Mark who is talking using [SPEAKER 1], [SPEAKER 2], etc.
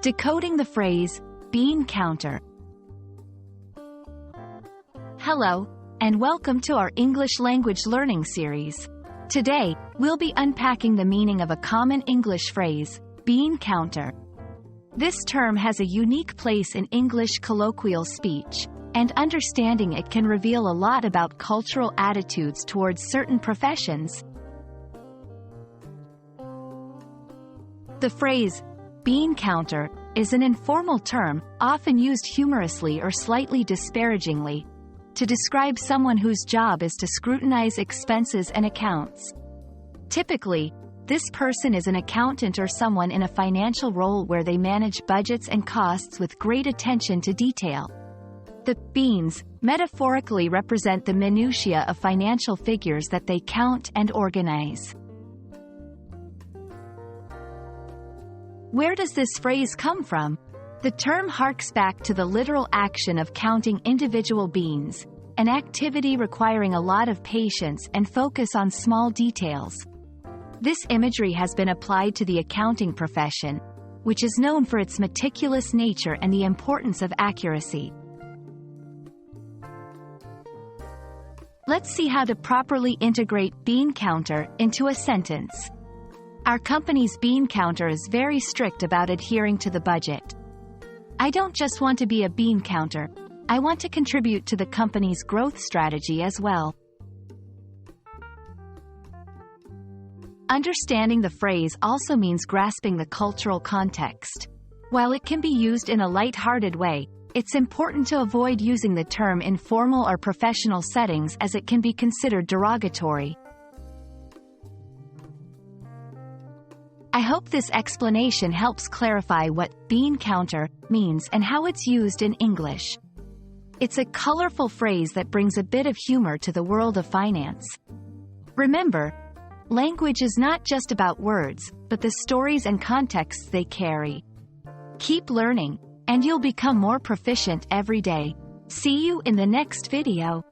[SPEAKER 1] Decoding the phrase, bean counter. Hello, and welcome to our English language learning series. Today, we'll be unpacking the meaning of a common English phrase, bean counter. This term has a unique place in English colloquial speech, and understanding it can reveal a lot about cultural attitudes towards certain professions. The phrase, bean counter, is an informal term, often used humorously or slightly disparagingly, to describe someone whose job is to scrutinize expenses and accounts. Typically, this person is an accountant or someone in a financial role where they manage budgets and costs with great attention to detail. The beans metaphorically represent the minutiae of financial figures that they count and organize. Where does this phrase come from? The term harks back to the literal action of counting individual beans, an activity requiring a lot of patience and focus on small details. This imagery has been applied to the accounting profession, which is known for its meticulous nature and the importance of accuracy. Let's see how to properly integrate bean counter into a sentence. Our company's bean counter is very strict about adhering to the budget. I don't just want to be a bean counter, I want to contribute to the company's growth strategy as well. Understanding the phrase also means grasping the cultural context. While it can be used in a light-hearted way, it's important to avoid using the term in formal or professional settings as it can be considered derogatory. I hope this explanation helps clarify what bean counter means and how it's used in English. It's a colorful phrase that brings a bit of humor to the world of finance. Remember, language is not just about words, but the stories and contexts they carry. Keep learning, and you'll become more proficient every day. See you in the next video.